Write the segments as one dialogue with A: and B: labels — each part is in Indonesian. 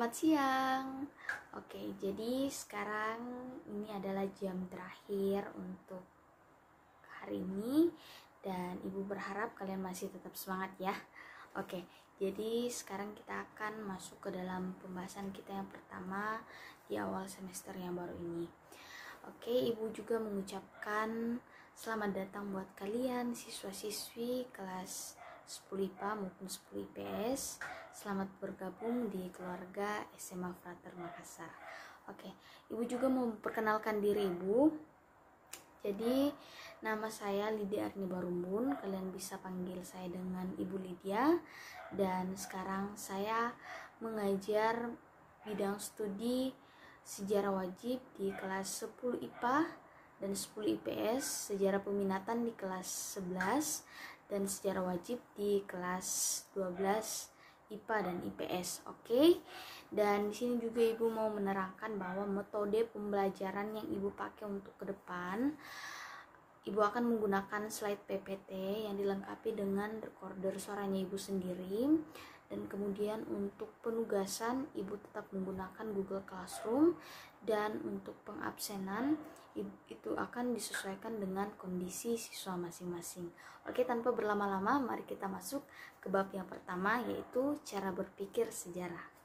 A: Selamat siang. Oke, jadi sekarang ini adalah jam terakhir untuk hari ini dan Ibu berharap kalian masih tetap semangat ya. Oke, jadi sekarang kita akan masuk ke dalam pembahasan kita yang pertama di awal semester yang baru ini. Oke, Ibu juga mengucapkan selamat datang buat kalian siswa-siswi kelas 10 IPA maupun 10 IPS. Selamat bergabung di keluarga SMA Frater Makassar. Oke, Ibu juga mau memperkenalkan diri Ibu. Jadi, nama saya Lydia Arni Barumbun. Kalian bisa panggil saya dengan Ibu Lydia. Dan sekarang saya mengajar bidang studi sejarah wajib di kelas 10 IPA dan 10 IPS, sejarah peminatan di kelas 11 dan sejarah wajib di kelas 12 IPA dan IPS. Oke. Dan di sini juga Ibu mau menerangkan bahwa metode pembelajaran yang Ibu pakai untuk ke depan, Ibu akan menggunakan slide PPT yang dilengkapi dengan recorder suaranya Ibu sendiri. Dan kemudian untuk penugasan Ibu tetap menggunakan Google Classroom, dan untuk pengabsenan itu akan disesuaikan dengan kondisi siswa masing-masing. Oke, tanpa berlama-lama mari kita masuk ke bab yang pertama, yaitu cara berpikir sejarah.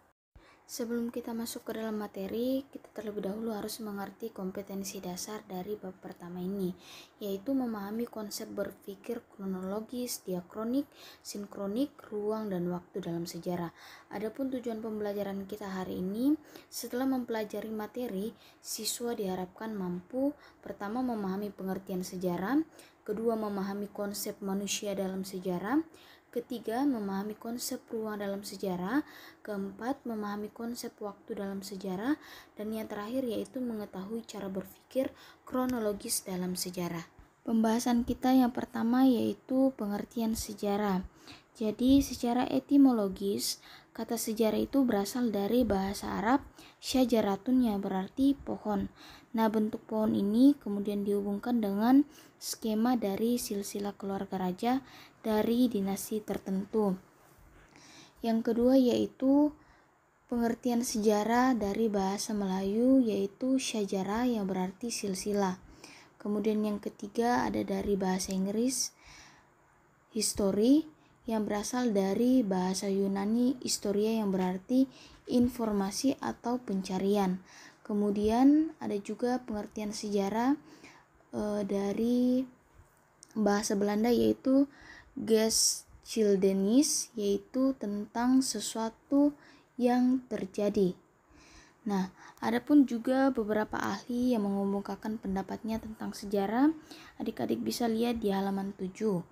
A: Sebelum kita masuk ke dalam materi, kita terlebih dahulu harus mengerti kompetensi dasar dari bab pertama ini, yaitu memahami konsep berpikir kronologis, diakronik, sinkronik, ruang, dan waktu dalam sejarah. Adapun tujuan pembelajaran kita hari ini, setelah mempelajari materi, siswa diharapkan mampu pertama memahami pengertian sejarah, kedua memahami konsep manusia dalam sejarah, ketiga, memahami konsep ruang dalam sejarah, keempat, memahami konsep waktu dalam sejarah, dan yang terakhir yaitu mengetahui cara berpikir kronologis dalam sejarah. Pembahasan kita yang pertama yaitu pengertian sejarah. Jadi secara etimologis, kata sejarah itu berasal dari bahasa Arab syajaratun yang berarti pohon. Nah, bentuk pohon ini kemudian dihubungkan dengan skema dari silsilah keluarga raja dari dinasti tertentu. Yang kedua yaitu pengertian sejarah dari bahasa Melayu yaitu syajarah yang berarti silsilah. Kemudian yang ketiga ada dari bahasa Inggris history yang berasal dari bahasa Yunani historia yang berarti informasi atau pencarian. Kemudian ada juga pengertian sejarah dari bahasa Belanda yaitu geschiedenis, yaitu tentang sesuatu yang terjadi. Nah, adapun juga beberapa ahli yang mengemukakan pendapatnya tentang sejarah. Adik-adik bisa lihat di halaman 7.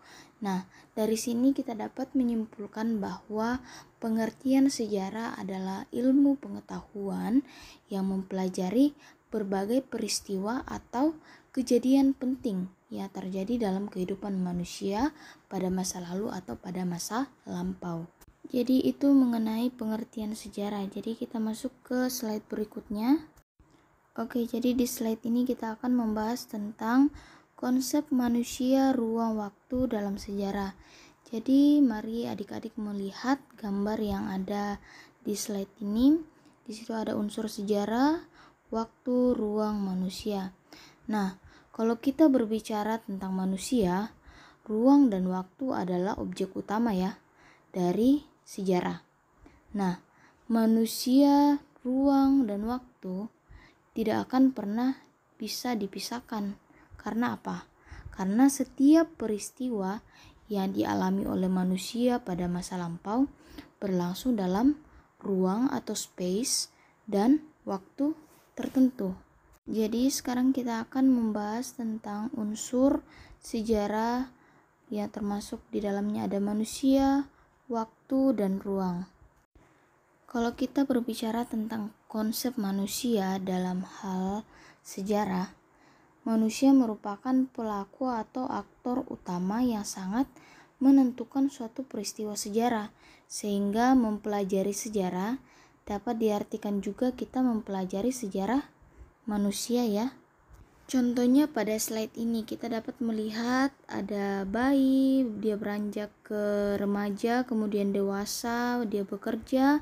A: Nah, dari sini kita dapat menyimpulkan bahwa pengertian sejarah adalah ilmu pengetahuan yang mempelajari berbagai peristiwa atau kejadian penting yang terjadi dalam kehidupan manusia pada masa lalu atau pada masa lampau. Jadi itu mengenai pengertian sejarah. Jadi kita masuk ke slide berikutnya. Oke, jadi di slide ini kita akan membahas tentang konsep manusia, ruang, waktu dalam sejarah. Jadi mari adik-adik melihat gambar yang ada di slide ini. Di situ ada unsur sejarah, waktu, ruang, manusia. Nah, kalau kita berbicara tentang manusia, ruang dan waktu adalah objek utama ya dari sejarah. Nah, manusia, ruang, dan waktu tidak akan pernah bisa dipisahkan. Karena apa? Karena setiap peristiwa yang dialami oleh manusia pada masa lampau berlangsung dalam ruang atau space dan waktu tertentu. Jadi sekarang kita akan membahas tentang unsur sejarah yang termasuk di dalamnya ada manusia, waktu, dan ruang. Kalau kita berbicara tentang konsep manusia dalam hal sejarah, manusia merupakan pelaku atau aktor utama yang sangat menentukan suatu peristiwa sejarah, sehingga mempelajari sejarah dapat diartikan juga kita mempelajari sejarah manusia ya. Contohnya pada slide ini kita dapat melihat ada bayi, dia beranjak ke remaja, kemudian dewasa, dia bekerja,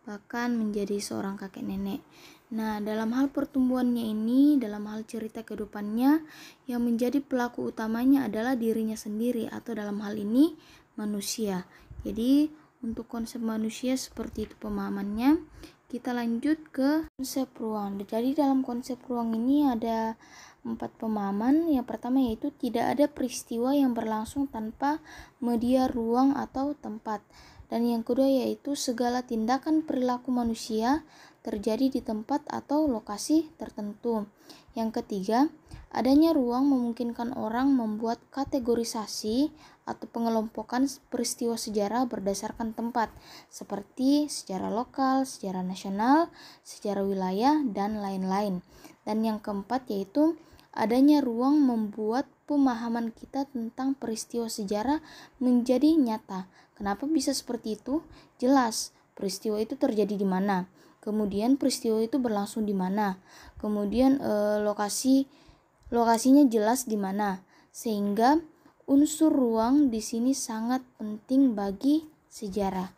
A: bahkan menjadi seorang kakek nenek. Nah, dalam hal pertumbuhannya ini, dalam hal cerita kehidupannya, yang menjadi pelaku utamanya adalah dirinya sendiri, atau dalam hal ini manusia. Jadi, untuk konsep manusia seperti itu pemahamannya. Kita lanjut ke konsep ruang. Jadi dalam konsep ruang ini ada 4 pemahaman. Yang pertama yaitu tidak ada peristiwa yang berlangsung tanpa media ruang atau tempat. Dan yang kedua yaitu segala tindakan perilaku manusia terjadi di tempat atau lokasi tertentu. Yang ketiga, adanya ruang memungkinkan orang membuat kategorisasi atau pengelompokan peristiwa sejarah berdasarkan tempat, seperti sejarah lokal, sejarah nasional, sejarah wilayah, dan lain-lain. Dan yang keempat yaitu adanya ruang membuat pemahaman kita tentang peristiwa sejarah menjadi nyata. Kenapa bisa seperti itu? Jelas, peristiwa itu terjadi di mana. Kemudian peristiwa itu berlangsung di mana. Kemudian lokasinya jelas di mana. Sehingga unsur ruang di sini sangat penting bagi sejarah.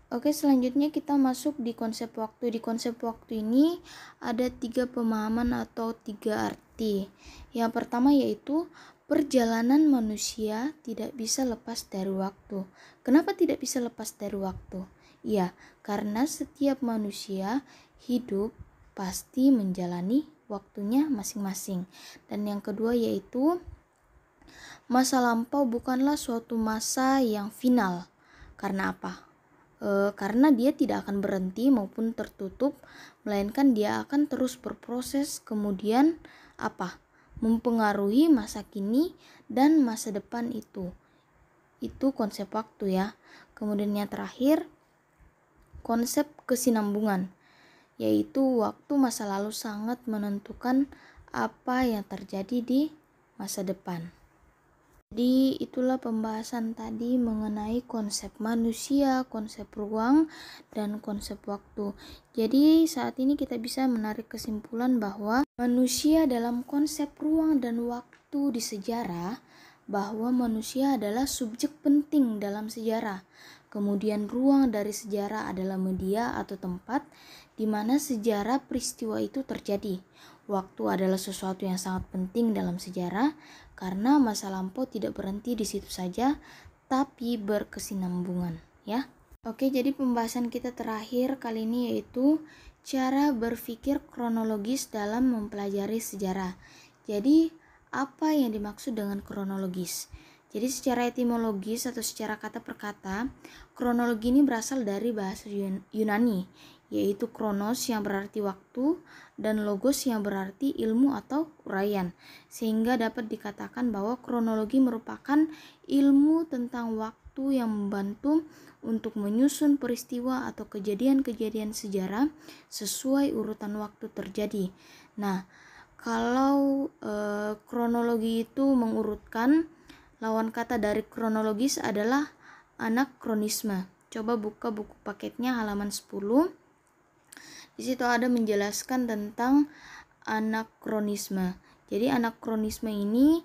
A: Oke, selanjutnya kita masuk di konsep waktu. Di konsep waktu ini ada 3 pemahaman atau 3 arti. Yang pertama yaitu perjalanan manusia tidak bisa lepas dari waktu. Kenapa tidak bisa lepas dari waktu? Ya, karena setiap manusia hidup pasti menjalani waktunya masing-masing. Dan yang kedua yaitu masa lampau bukanlah suatu masa yang final. Karena apa? Karena dia tidak akan berhenti maupun tertutup, melainkan dia akan terus berproses, kemudian mempengaruhi masa kini dan masa depan itu. Itu konsep waktu ya. Kemudian yang terakhir, konsep kesinambungan, yaitu waktu masa lalu sangat menentukan apa yang terjadi di masa depan. Jadi itulah pembahasan tadi mengenai konsep manusia, konsep ruang, dan konsep waktu. Jadi saat ini kita bisa menarik kesimpulan bahwa manusia dalam konsep ruang dan waktu di sejarah, bahwa manusia adalah subjek penting dalam sejarah. Kemudian ruang dari sejarah adalah media atau tempat di mana sejarah peristiwa itu terjadi. Waktu adalah sesuatu yang sangat penting dalam sejarah karena masa lampau tidak berhenti di situ saja, tapi berkesinambungan, ya. Oke, jadi pembahasan kita terakhir kali ini yaitu cara berpikir kronologis dalam mempelajari sejarah. Jadi, apa yang dimaksud dengan kronologis? Jadi secara etimologis atau secara kata per kata, kronologi ini berasal dari bahasa Yunani, yaitu kronos yang berarti waktu dan logos yang berarti ilmu atau uraian, sehingga dapat dikatakan bahwa kronologi merupakan ilmu tentang waktu yang membantu untuk menyusun peristiwa atau kejadian-kejadian sejarah sesuai urutan waktu terjadi. Nah, kalau kronologi itu mengurutkan, lawan kata dari kronologis adalah anakronisme. Coba buka buku paketnya halaman 10. Di situ ada menjelaskan tentang anakronisme. Jadi anakronisme ini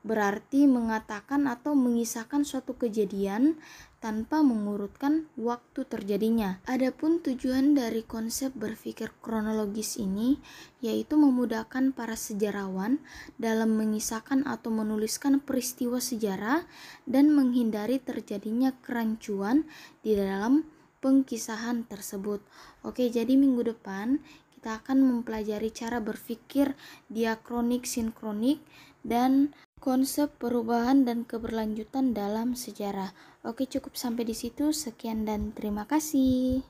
A: berarti mengatakan atau mengisahkan suatu kejadian tanpa mengurutkan waktu terjadinya. Adapun tujuan dari konsep berpikir kronologis ini yaitu memudahkan para sejarawan dalam mengisahkan atau menuliskan peristiwa sejarah dan menghindari terjadinya kerancuan di dalam pengkisahan tersebut. Oke, jadi minggu depan kita akan mempelajari cara berpikir diakronik, sinkronik, dan konsep perubahan dan keberlanjutan dalam sejarah. Oke, cukup sampai di situ. Sekian dan terima kasih.